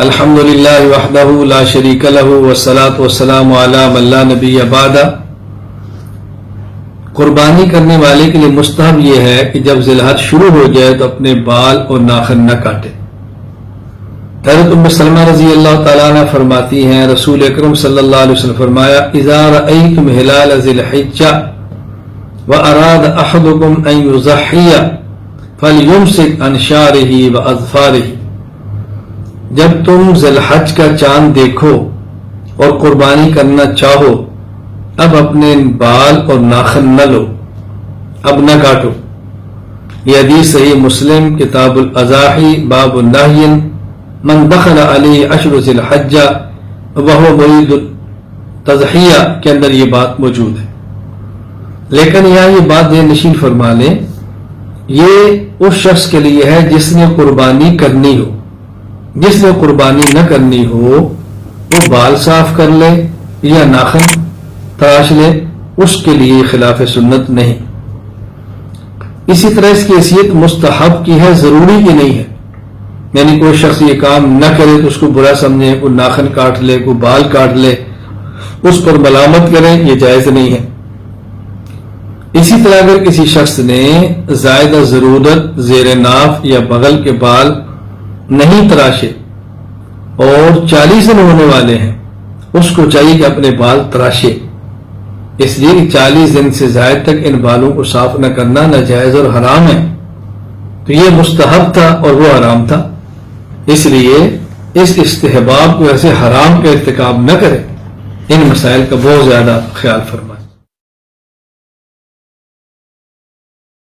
الحمدللہ وحدہ لا شریک لہ والصلاۃ والسلام علی من لا نبی بعد۔ قربانی کرنے والے کے لیے مستحب یہ ہے کہ جب ذی الحج شروع ہو جائے تو اپنے بال اور ناخن نہ کاٹے۔ حضرت ام سلمہ رضی اللہ تعالیٰ عنہ فرماتی ہیں رسول اکرم صلی اللہ علیہ وسلم فرمایا اذا رأیتم ہلال ذی الحجہ واراد احدکم ان یضحی فلیمسک عن شعرہ واظفارہ، جب تم ذی الحج کا چاند دیکھو اور قربانی کرنا چاہو اب اپنے بال اور ناخن نہ لو، اب نہ کاٹو۔ یہ حدیث صحیح مسلم کتاب الاضاحی باب النہی من دخل علیہ عشر ذی الحجہ وہو مرید التضحیہ کے اندر یہ بات موجود ہے۔ لیکن یہاں یہ بات ذہن نشین فرما لیں، یہ اس شخص کے لیے ہے جس نے قربانی کرنی ہو۔ جس نے قربانی نہ کرنی ہو وہ بال صاف کر لے یا ناخن تراش لے، اس کے لیے خلاف سنت نہیں۔ اسی طرح اس کی حیثیت مستحب کی ہے، ضروری کی نہیں ہے۔ یعنی کوئی شخص یہ کام نہ کرے تو اس کو برا سمجھے، کوئی ناخن کاٹ لے، کوئی بال کاٹ لے، اس پر ملامت کریں، یہ جائز نہیں ہے۔ اسی طرح اگر کسی شخص نے زائدہ ضرورت زیر ناف یا بغل کے بال نہیں تراشے اور 40 دن ہونے والے ہیں، اس کو چاہیے کہ اپنے بال تراشے، اس لیے کہ 40 دن سے زائد تک ان بالوں کو صاف نہ کرنا ناجائز اور حرام ہے۔ تو یہ مستحب تھا اور وہ حرام تھا، اس لیے اس استحباب کی وجہ سے حرام کا ارتکاب نہ کرے۔ ان مسائل کا بہت زیادہ خیال فرمائیں۔